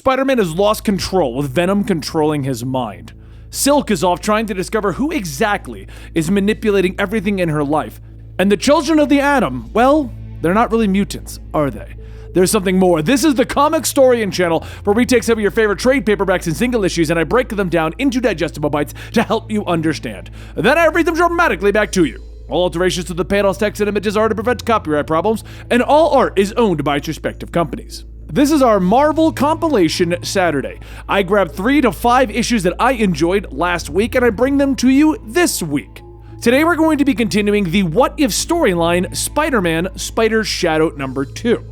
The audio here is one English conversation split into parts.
Spider-Man has lost control, with Venom controlling his mind. Silk is off trying to discover who exactly is manipulating everything in her life. And the children of the Atom, well, they're not really mutants, are they? There's something more. This is the Comicstorian channel, where we take some of your favorite trade paperbacks and single issues and I break them down into digestible bites to help you understand. Then I read them dramatically back to you. All alterations to the panels, text, and images are to prevent copyright problems, and all art is owned by its respective companies. This is our Marvel Compilation Saturday. I grabbed 3 to 5 issues that I enjoyed last week, and I bring them to you this week. Today we're going to be continuing the What If storyline, Spider-Man Spider's Shadow number 2.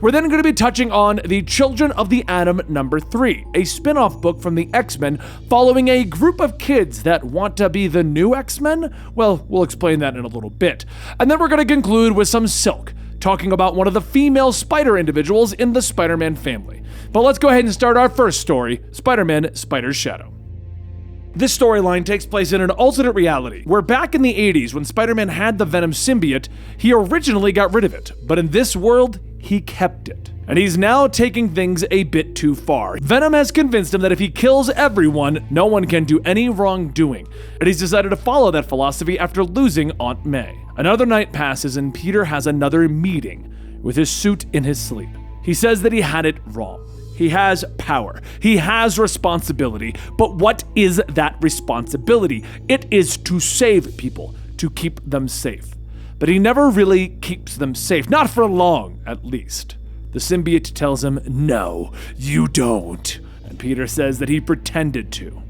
We're then going to be touching on the Children of the Atom number 3, a spin-off book from the X-Men following a group of kids that want to be the new X-Men. Well, we'll explain that in a little bit. And then we're going to conclude with some Silk, talking about one of the female spider individuals in the Spider-Man family. But let's go ahead and start our first story, Spider-Man Spider's Shadow. This storyline takes place in an alternate reality, where back in the 80s when Spider-Man had the Venom symbiote, he originally got rid of it, but in this world, he kept it. And he's now taking things a bit too far. Venom has convinced him that if he kills everyone, no one can do any wrongdoing, and he's decided to follow that philosophy after losing Aunt May. Another night passes and Peter has another meeting with his suit in his sleep. He says that he had it wrong. He has power. He has responsibility. But what is that responsibility? It is to save people, to keep them safe. But he never really keeps them safe. Not for long, at least. The symbiote tells him, "No, you don't." And Peter says that he pretended to,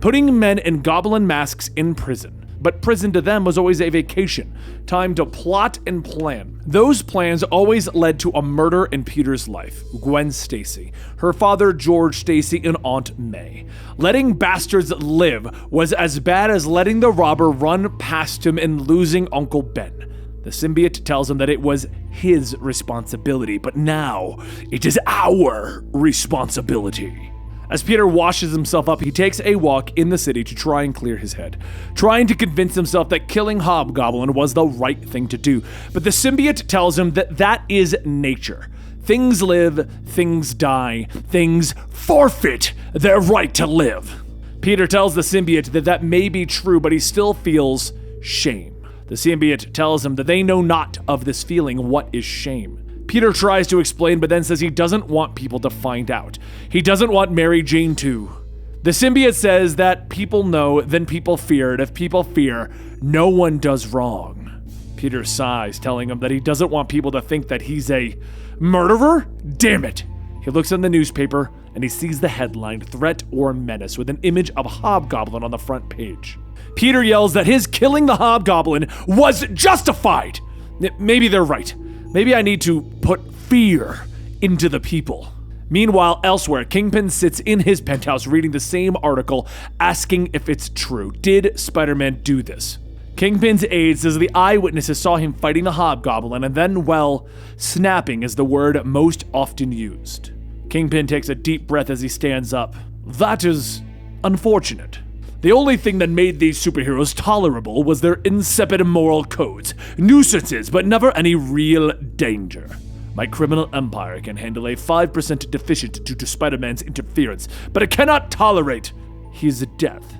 putting men in goblin masks in prison. But prison to them was always a vacation, time to plot and plan. Those plans always led to a murder in Peter's life. Gwen Stacy, her father George Stacy, and Aunt May. Letting bastards live was as bad as letting the robber run past him and losing Uncle Ben. The symbiote tells him that it was his responsibility, but now it is our responsibility. As Peter washes himself up, he takes a walk in the city to try and clear his head, trying to convince himself that killing Hobgoblin was the right thing to do. But the symbiote tells him that that is nature. Things live, things die, things forfeit their right to live. Peter tells the symbiote that that may be true, but he still feels shame. The symbiote tells him that they know not of this feeling. What is shame? Peter tries to explain, but then says he doesn't want people to find out. He doesn't want Mary Jane too. The symbiote says that people know, then people fear, and if people fear, no one does wrong. Peter sighs, telling him that he doesn't want people to think that he's a murderer. Damn it! He looks in the newspaper, and he sees the headline, "Threat or Menace," with an image of Hobgoblin on the front page. Peter yells that his killing the Hobgoblin was justified. Maybe they're right. Maybe I need to put fear into the people. Meanwhile, elsewhere, Kingpin sits in his penthouse reading the same article, asking if it's true. Did Spider-Man do this? Kingpin's aide says the eyewitnesses saw him fighting the Hobgoblin and then, well, snapping is the word most often used. Kingpin takes a deep breath as he stands up. That is unfortunate. The only thing that made these superheroes tolerable was their insipid moral codes, nuisances, but never any real danger. My criminal empire can handle a 5% deficit due to Spider-Man's interference, but it cannot tolerate his death.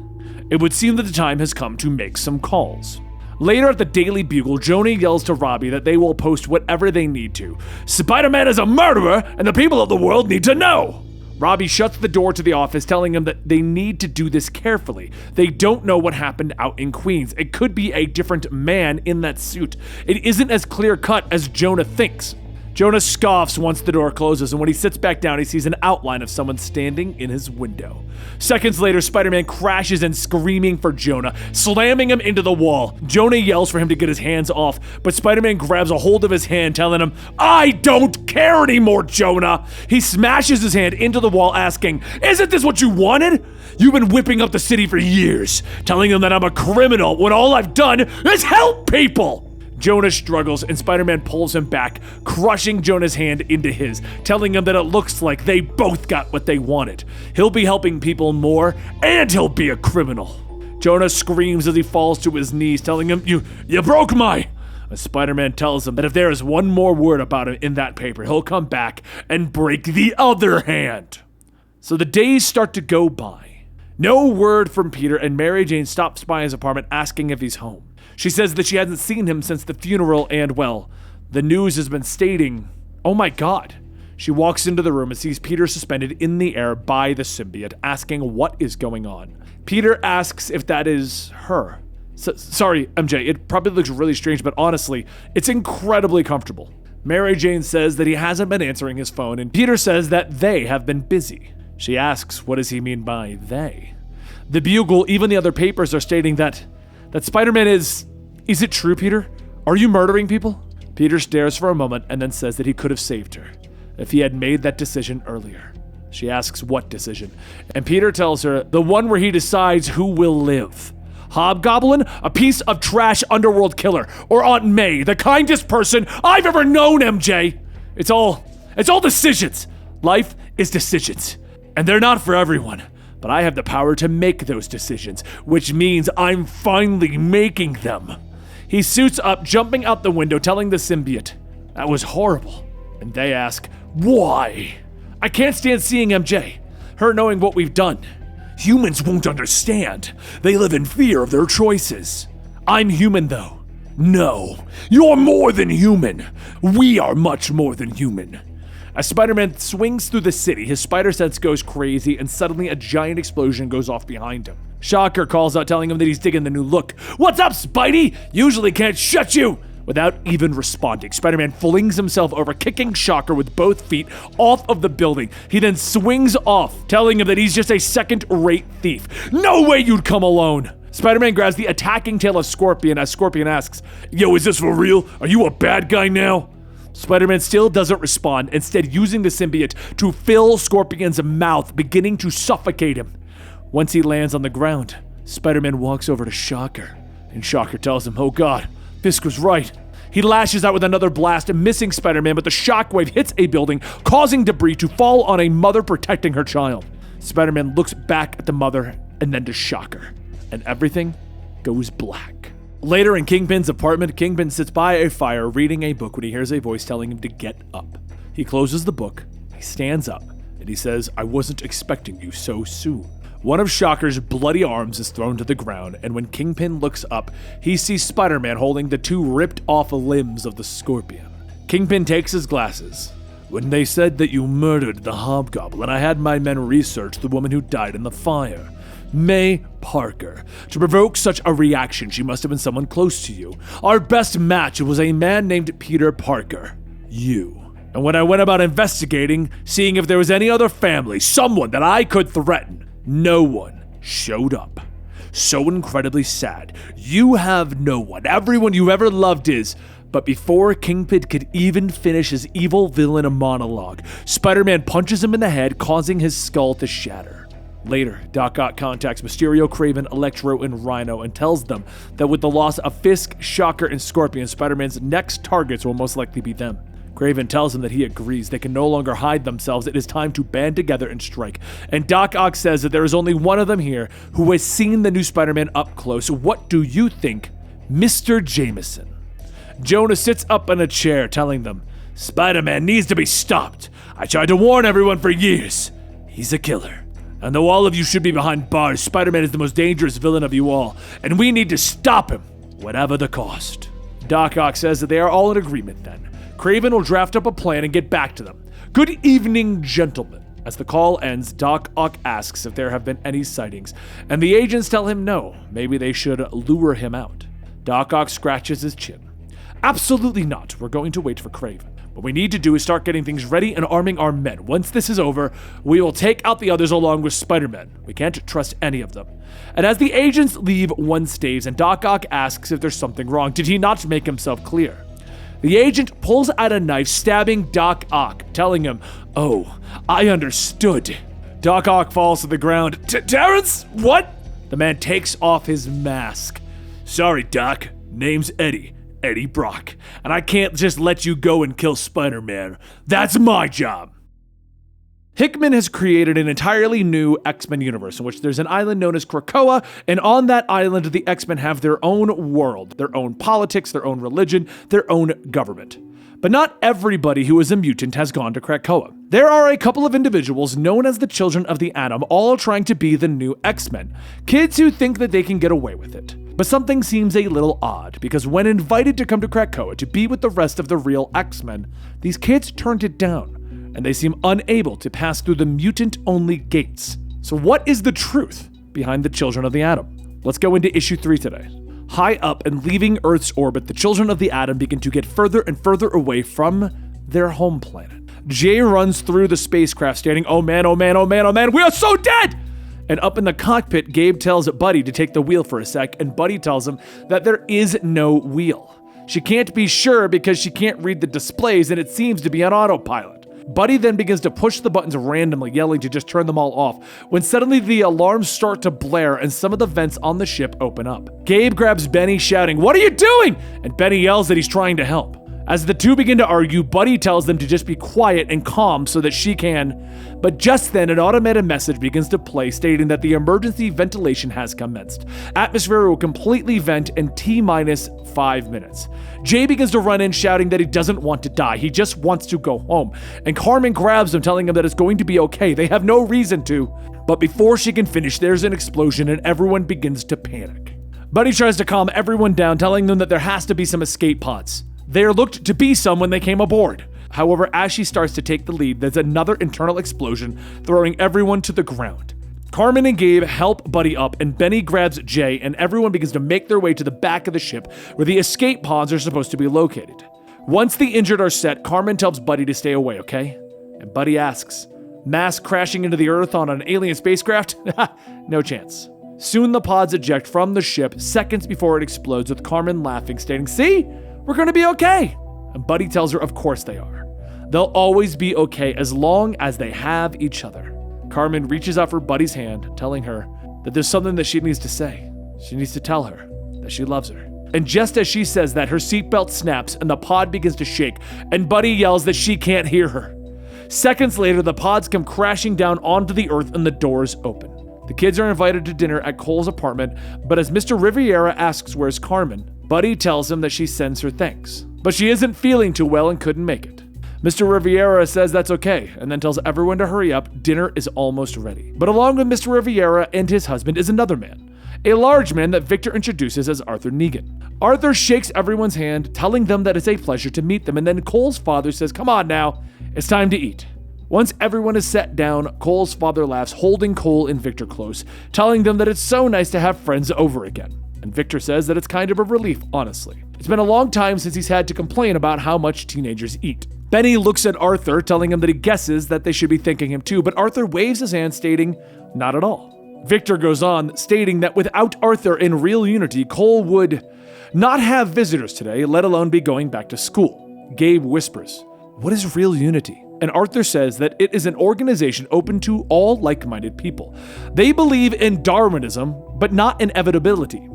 It would seem that the time has come to make some calls. Later at the Daily Bugle, Jonah yells to Robbie that they will post whatever they need to. Spider-Man is a murderer, and the people of the world need to know! Robbie shuts the door to the office, telling him that they need to do this carefully. They don't know what happened out in Queens. It could be a different man in that suit. It isn't as clear-cut as Jonah thinks. Jonah scoffs once the door closes, and when he sits back down, he sees an outline of someone standing in his window. Seconds later, Spider-Man crashes in, screaming for Jonah, slamming him into the wall. Jonah yells for him to get his hands off, but Spider-Man grabs a hold of his hand, telling him, "I don't care anymore, Jonah!" He smashes his hand into the wall, asking, "Isn't this what you wanted? You've been whipping up the city for years, telling them that I'm a criminal when all I've done is help people!" Jonah struggles, and Spider-Man pulls him back, crushing Jonah's hand into his, telling him that it looks like they both got what they wanted. He'll be helping people more, and he'll be a criminal. Jonah screams as he falls to his knees, telling him, You broke my... Spider-Man tells him that if there is one more word about him in that paper, he'll come back and break the other hand. So the days start to go by. No word from Peter, and Mary Jane stops by his apartment asking if he's home. She says that she hasn't seen him since the funeral, and, well, the news has been stating, oh my god. She walks into the room and sees Peter suspended in the air by the symbiote, asking what is going on. Peter asks if that is her. Sorry, MJ, it probably looks really strange, but honestly, it's incredibly comfortable. Mary Jane says that he hasn't been answering his phone, and Peter says that they have been busy. She asks, what does he mean by they? The Bugle, even the other papers, are stating that Spider-Man is it true, Peter? Are you murdering people? Peter stares for a moment and then says that he could have saved her if he had made that decision earlier. She asks what decision, and Peter tells her the one where he decides who will live. Hobgoblin, a piece of trash underworld killer, or Aunt May, the kindest person I've ever known, MJ. It's all decisions. Life is decisions, and they're not for everyone. But I have the power to make those decisions, which means I'm finally making them. He suits up, jumping out the window, telling the symbiote, that was horrible. And they ask, why? I can't stand seeing MJ, her knowing what we've done. Humans won't understand. They live in fear of their choices. I'm human, though. No, you're more than human. We are much more than human. As Spider-Man swings through the city, his spider sense goes crazy, and suddenly a giant explosion goes off behind him. Shocker calls out, telling him that he's digging the new look. What's up, Spidey? Usually can't shut you! Without even responding, Spider-Man flings himself over, kicking Shocker with both feet off of the building. He then swings off, telling him that he's just a second-rate thief. No way you'd come alone! Spider-Man grabs the attacking tail of Scorpion as Scorpion asks, yo, is this for real? Are you a bad guy now? Spider-Man still doesn't respond, instead using the symbiote to fill Scorpion's mouth, beginning to suffocate him. Once he lands on the ground, Spider-Man walks over to Shocker, and Shocker tells him, oh god, Fisk was right. He lashes out with another blast, missing Spider-Man, but the shockwave hits a building, causing debris to fall on a mother protecting her child. Spider-Man looks back at the mother and then to Shocker, and everything goes black. Later in Kingpin's apartment, Kingpin sits by a fire reading a book when he hears a voice telling him to get up. He closes the book, he stands up, and he says, I wasn't expecting you so soon. One of Shocker's bloody arms is thrown to the ground, and when Kingpin looks up, he sees Spider-Man holding the two ripped off limbs of the Scorpion. Kingpin takes his glasses. When they said that you murdered the Hobgoblin, I had my men research the woman who died in the fire. May Parker. To provoke such a reaction, she must have been someone close to you. Our best match was a man named Peter Parker. You. And when I went about investigating, seeing if there was any other family, someone that I could threaten, no one showed up. So incredibly sad. You have no one. Everyone you ever loved is... But before Kingpin could even finish his evil villain monologue, Spider-Man punches him in the head, causing his skull to shatter. Later, Doc Ock contacts Mysterio, Kraven, Electro, and Rhino and tells them that with the loss of Fisk, Shocker, and Scorpion, Spider-Man's next targets will most likely be them. Kraven tells him that he agrees they can no longer hide themselves. It is time to band together and strike. And Doc Ock says that there is only one of them here who has seen the new Spider-Man up close. What do you think, Mr. Jameson? Jonah sits up in a chair, telling them, Spider-Man needs to be stopped. I tried to warn everyone for years. He's a killer. And though all of you should be behind bars, Spider-Man is the most dangerous villain of you all, and we need to stop him, whatever the cost. Doc Ock says that they are all in agreement then. Kraven will draft up a plan and get back to them. Good evening, gentlemen. As the call ends, Doc Ock asks if there have been any sightings, and the agents tell him no. Maybe they should lure him out. Doc Ock scratches his chin. Absolutely not. We're going to wait for Kraven. What we need to do is start getting things ready and arming our men. Once this is over, we will take out the others along with Spider-Man. We can't trust any of them. And as the agents leave, one stays, and Doc Ock asks if there's something wrong. Did he not make himself clear? The agent pulls out a knife, stabbing Doc Ock, telling him, oh, I understood. Doc Ock falls to the ground. Terrence? What? The man takes off his mask. Sorry, Doc. Name's Eddie Brock, and I can't just let you go and kill Spider-Man. That's my job. Hickman has created an entirely new X-Men universe in which there's an island known as Krakoa, and on that island, the X-Men have their own world, their own politics, their own religion, their own government. But not everybody who is a mutant has gone to Krakoa. There are a couple of individuals known as the Children of the Atom, all trying to be the new X-Men. Kids who think that they can get away with it. But something seems a little odd, because when invited to come to Krakoa to be with the rest of the real X-Men, these kids turned it down, and they seem unable to pass through the mutant-only gates. So what is the truth behind the Children of the Atom? Let's go into issue 3 today. High up and leaving Earth's orbit, the Children of the Atom begin to get further and further away from their home planet. Jay runs through the spacecraft stating, "Oh man, oh man, oh man, oh man, we are so dead!" And up in the cockpit, Gabe tells Buddy to take the wheel for a sec, and Buddy tells him that there is no wheel. She can't be sure because she can't read the displays and it seems to be on autopilot. Buddy then begins to push the buttons randomly, yelling to just turn them all off, when suddenly the alarms start to blare and some of the vents on the ship open up. Gabe grabs Benny, shouting, "What are you doing?" And Benny yells that he's trying to help. As the two begin to argue, Buddy tells them to just be quiet and calm so that she can. But just then, an automated message begins to play stating that the emergency ventilation has commenced. Atmosphere will completely vent in T-minus 5 minutes. Jay begins to run in shouting that he doesn't want to die, he just wants to go home. And Carmen grabs him, telling him that it's going to be okay, they have no reason to. But before she can finish, there's an explosion and everyone begins to panic. Buddy tries to calm everyone down, telling them that there has to be some escape pods. There looked to be some when they came aboard. However, as she starts to take the lead, there's another internal explosion, throwing everyone to the ground. Carmen and Gabe help Buddy up, and Benny grabs Jay, and everyone begins to make their way to the back of the ship, where the escape pods are supposed to be located. Once the injured are set, Carmen tells Buddy to stay away, okay? And Buddy asks, "Mass crashing into the Earth on an alien spacecraft? No chance." Soon the pods eject from the ship, seconds before it explodes, with Carmen laughing, stating, "See? We're gonna be okay." And Buddy tells her of course they are. They'll always be okay as long as they have each other. Carmen reaches out for Buddy's hand, telling her that there's something that she needs to say. She needs to tell her that she loves her. And just as she says that, her seatbelt snaps and the pod begins to shake, and Buddy yells that she can't hear her. Seconds later, the pods come crashing down onto the Earth and the doors open. The kids are invited to dinner at Cole's apartment, but as Mr. Riviera asks where's Carmen, Buddy tells him that she sends her thanks, but she isn't feeling too well and couldn't make it. Mr. Riviera says that's okay, and then tells everyone to hurry up, dinner is almost ready. But along with Mr. Riviera and his husband is another man, a large man that Victor introduces as Arthur Negan. Arthur shakes everyone's hand, telling them that it's a pleasure to meet them, and then Cole's father says, "Come on now, it's time to eat." Once everyone is sat down, Cole's father laughs, holding Cole and Victor close, telling them that it's so nice to have friends over again. And Victor says that it's kind of a relief, honestly. It's been a long time since he's had to complain about how much teenagers eat. Benny looks at Arthur, telling him that he guesses that they should be thanking him too, but Arthur waves his hand, stating, "Not at all." Victor goes on, stating that without Arthur in real unity, Cole would not have visitors today, let alone be going back to school. Gabe whispers, "What is real unity?" And Arthur says that it is an organization open to all like-minded people. They believe in Darwinism, but not inevitability.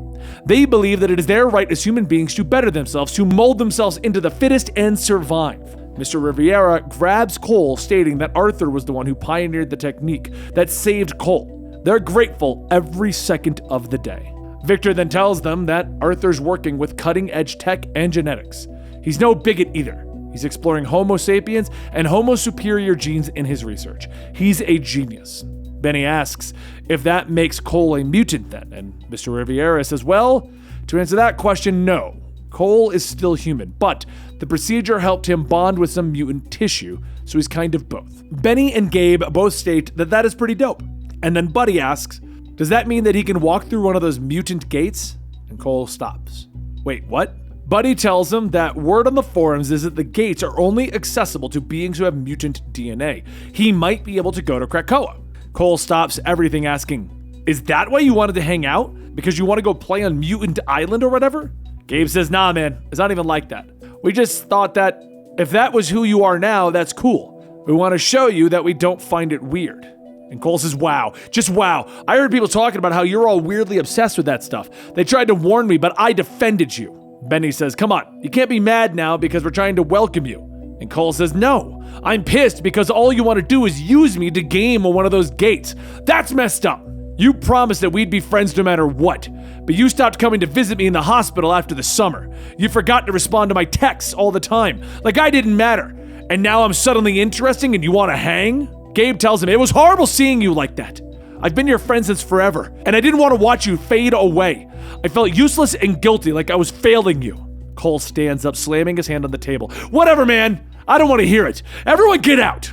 They believe that it is their right as human beings to better themselves, to mold themselves into the fittest and survive. Mr. Riviera grabs Cole, stating that Arthur was the one who pioneered the technique that saved Cole. They're grateful every second of the day. Victor then tells them that Arthur's working with cutting-edge tech and genetics. He's no bigot either. He's exploring Homo sapiens and Homo superior genes in his research. He's a genius. Benny asks if that makes Cole a mutant then, and Mr. Riviera says, well, to answer that question, no. Cole is still human, but the procedure helped him bond with some mutant tissue, so he's kind of both. Benny and Gabe both state that that is pretty dope. And then Buddy asks, does that mean that he can walk through one of those mutant gates? And Cole stops. Wait, what? Buddy tells him that word on the forums is that the gates are only accessible to beings who have mutant DNA. He might be able to go to Krakoa. Cole stops everything, asking, is that why you wanted to hang out? Because you want to go play on Mutant Island or whatever? Gabe says, nah, man, it's not even like that. We just thought that if that was who you are now, that's cool. We want to show you that we don't find it weird. And Cole says, wow, just wow. I heard people talking about how you're all weirdly obsessed with that stuff. They tried to warn me, but I defended you. Benny says, come on, you can't be mad now because we're trying to welcome you. And Cole says, no, I'm pissed because all you want to do is use me to game on one of those gates. That's messed up. You promised that we'd be friends no matter what, but you stopped coming to visit me in the hospital after the summer. You forgot to respond to my texts all the time, like I didn't matter. And now I'm suddenly interesting and you want to hang? Gabe tells him, it was horrible seeing you like that. I've been your friend since forever, and I didn't want to watch you fade away. I felt useless and guilty, like I was failing you. Cole stands up, slamming his hand on the table. Whatever, man. I don't want to hear it. Everyone get out.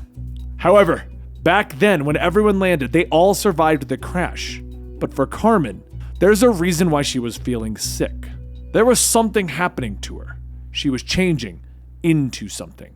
However, back then, when everyone landed, they all survived the crash. But for Carmen, there's a reason why she was feeling sick. There was something happening to her. She was changing into something.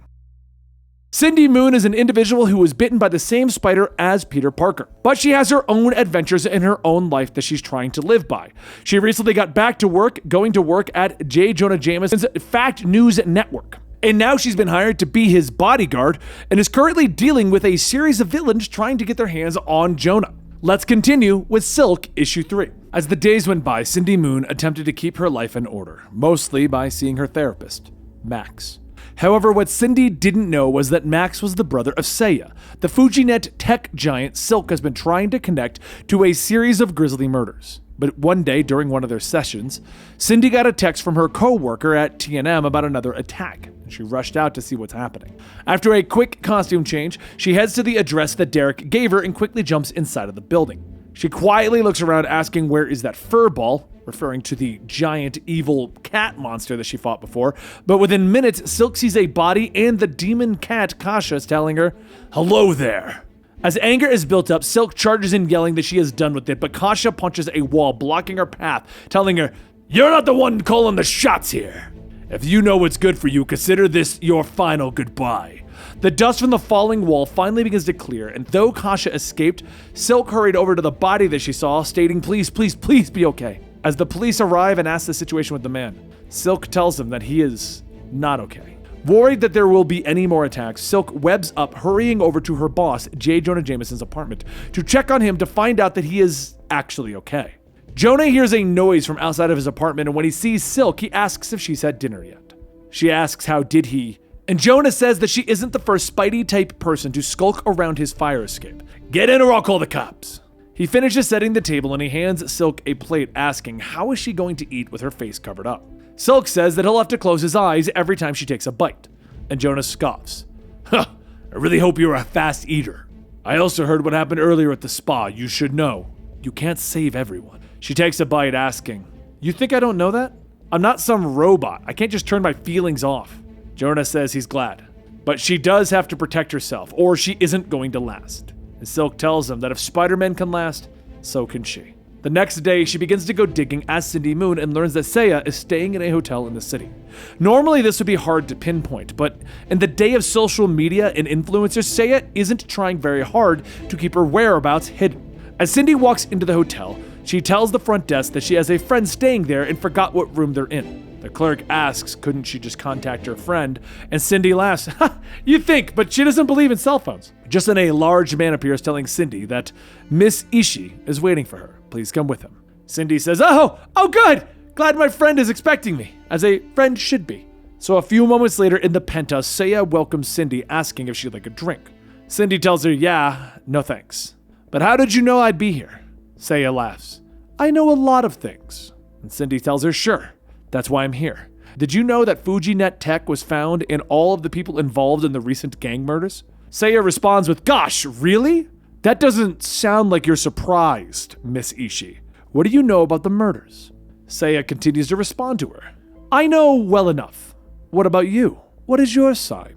Cindy Moon is an individual who was bitten by the same spider as Peter Parker, but she has her own adventures in her own life that she's trying to live by. She recently got back to work, going to work at J. Jonah Jameson's Fact News Network. And now she's been hired to be his bodyguard and is currently dealing with a series of villains trying to get their hands on Jonah. Let's continue with Silk issue 3. As the days went by, Cindy Moon attempted to keep her life in order, mostly by seeing her therapist, Max. However, what Cindy didn't know was that Max was the brother of Seiya, the Fujinet tech giant Silk has been trying to connect to a series of grisly murders. But one day, during one of their sessions, Cindy got a text from her co-worker at TNM about another attack. She rushed out to see what's happening. After a quick costume change, she heads to the address that Derek gave her and quickly jumps inside of the building. She quietly looks around asking where is that furball, referring to the giant evil cat monster that she fought before, but within minutes, Silk sees a body and the demon cat Kasha is telling her, "Hello there." As anger is built up, Silk charges in yelling that she is done with it, but Kasha punches a wall, blocking her path, telling her, "You're not the one calling the shots here. If you know what's good for you, consider this your final goodbye." The dust from the falling wall finally begins to clear, and though Kasha escaped, Silk hurried over to the body that she saw, stating, "Please, please, please be okay." As the police arrive and ask the situation with the man, Silk tells them that he is not okay. Worried that there will be any more attacks, Silk webs up, hurrying over to her boss, J. Jonah Jameson's apartment, to check on him to find out that he is actually okay. Jonah hears a noise from outside of his apartment, and when he sees Silk, he asks if she's had dinner yet. She asks how did he, and Jonah says that she isn't the first Spidey-type person to skulk around his fire escape. "Get in or I'll call the cops." He finishes setting the table and he hands Silk a plate, asking how is she going to eat with her face covered up. Silk says that he'll have to close his eyes every time she takes a bite, and Jonah scoffs. "Huh, I really hope you're a fast eater. I also heard what happened earlier at the spa. You should know. You can't save everyone." She takes a bite, asking, "You think I don't know that? I'm not some robot. I can't just turn my feelings off." Jonah says he's glad, but she does have to protect herself, or she isn't going to last. And Silk tells him that if Spider-Man can last, so can she. The next day, she begins to go digging as Cindy Moon and learns that Seiya is staying in a hotel in the city. Normally, this would be hard to pinpoint, but in the day of social media and influencers, Seiya isn't trying very hard to keep her whereabouts hidden. As Cindy walks into the hotel, she tells the front desk that she has a friend staying there and forgot what room they're in. The clerk asks, couldn't she just contact her friend? And Cindy laughs, "Ha, you think, but she doesn't believe in cell phones." Just then a large man appears telling Cindy that Miss Ishii is waiting for her. Please come with him. Cindy says, oh good. Glad my friend is expecting me, as a friend should be. So a few moments later in the penthouse, Seiya welcomes Cindy, asking if she'd like a drink. Cindy tells her, yeah, no thanks. But how did you know I'd be here? Seiya laughs. I know a lot of things. And Cindy tells her, sure. That's why I'm here. Did you know that Fujinet tech was found in all of the people involved in the recent gang murders? Seiya responds with, gosh, really? That doesn't sound like you're surprised, Miss Ishii. What do you know about the murders? Seiya continues to respond to her. I know well enough. What about you? What is your sign?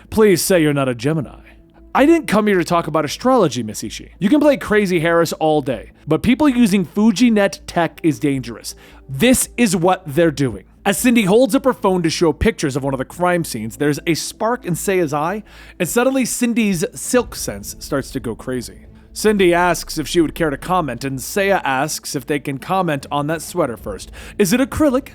Please say you're not a Gemini. I didn't come here to talk about astrology, Miss Ishii. You can play Crazy Harris all day, but people using Fujinet tech is dangerous. This is what they're doing. As Cindy holds up her phone to show pictures of one of the crime scenes, there's a spark in Seiya's eye, and suddenly Cindy's silk sense starts to go crazy. Cindy asks if she would care to comment, and Seiya asks if they can comment on that sweater first. Is it acrylic?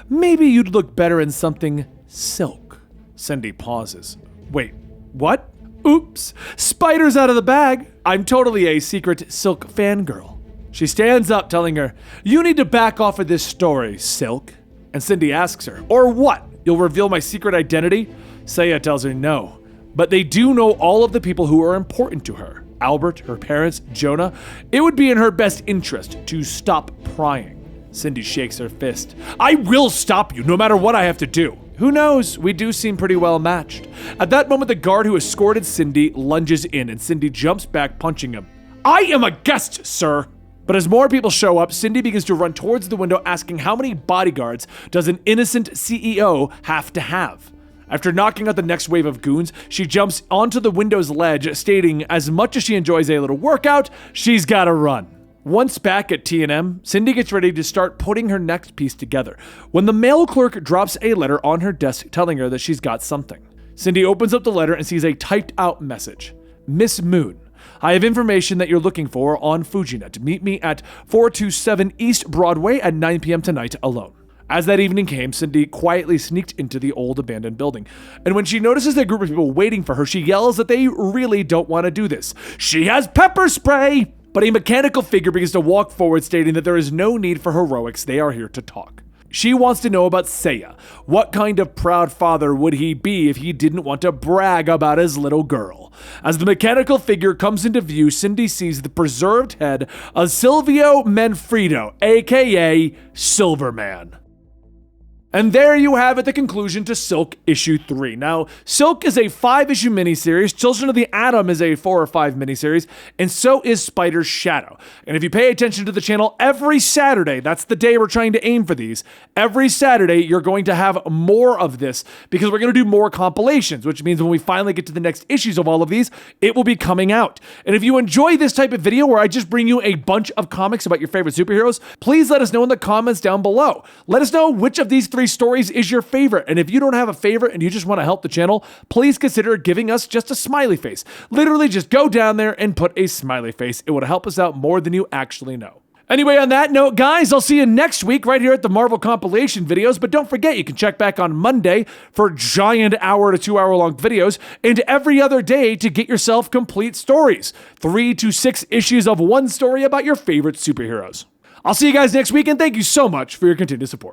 Maybe you'd look better in something silk. Cindy pauses. Wait, what? Oops, Spider's out of the bag. I'm totally a secret Silk fangirl. She stands up, telling her, you need to back off of this story, Silk. And Cindy asks her, or what? You'll reveal my secret identity? Seiya tells her no, but they do know all of the people who are important to her. Albert, her parents, Jonah, it would be in her best interest to stop prying. Cindy shakes her fist. I will stop you, no matter what I have to do. Who knows? We do seem pretty well matched. At that moment, the guard who escorted Cindy lunges in, and Cindy jumps back, punching him. I am a guest, sir! But as more people show up, Cindy begins to run towards the window, asking how many bodyguards does an innocent CEO have to have? After knocking out the next wave of goons, she jumps onto the window's ledge, stating as much as she enjoys a little workout, she's gotta run. Once back at T&M, Cindy gets ready to start putting her next piece together, when the mail clerk drops a letter on her desk telling her that she's got something. Cindy opens up the letter and sees a typed out message. Miss Moon, I have information that you're looking for on Fujinet. Meet me at 427 East Broadway at 9 p.m. tonight alone. As that evening came, Cindy quietly sneaked into the old abandoned building. And when she notices a group of people waiting for her, she yells that they really don't want to do this. She has pepper spray! But a mechanical figure begins to walk forward, stating that there is no need for heroics. They are here to talk. She wants to know about Seiya. What kind of proud father would he be if he didn't want to brag about his little girl? As the mechanical figure comes into view, Cindy sees the preserved head of Silvio Manfredo, aka Silverman. And there you have it, the conclusion to Silk issue 3. Now, Silk is a 5-issue miniseries, Children of the Atom is a 4 or 5 miniseries, and so is Spider's Shadow. And if you pay attention to the channel every Saturday, that's the day we're trying to aim for these, every Saturday you're going to have more of this because we're going to do more compilations, which means when we finally get to the next issues of all of these, it will be coming out. And if you enjoy this type of video where I just bring you a bunch of comics about your favorite superheroes, please let us know in the comments down below. Let us know which of these 3 stories is your favorite, and if you don't have a favorite and you just want to help the channel, please consider giving us just a smiley face. Literally just go down there and put a smiley face. It would help us out more than you actually know. Anyway, on that note, guys, I'll see you next week right here at the Marvel compilation videos, but don't forget you can check back on Monday for giant hour to 2 hour long videos, and every other day to get yourself complete stories. 3 to 6 issues of one story about your favorite superheroes. I'll see you guys next week, and thank you so much for your continued support.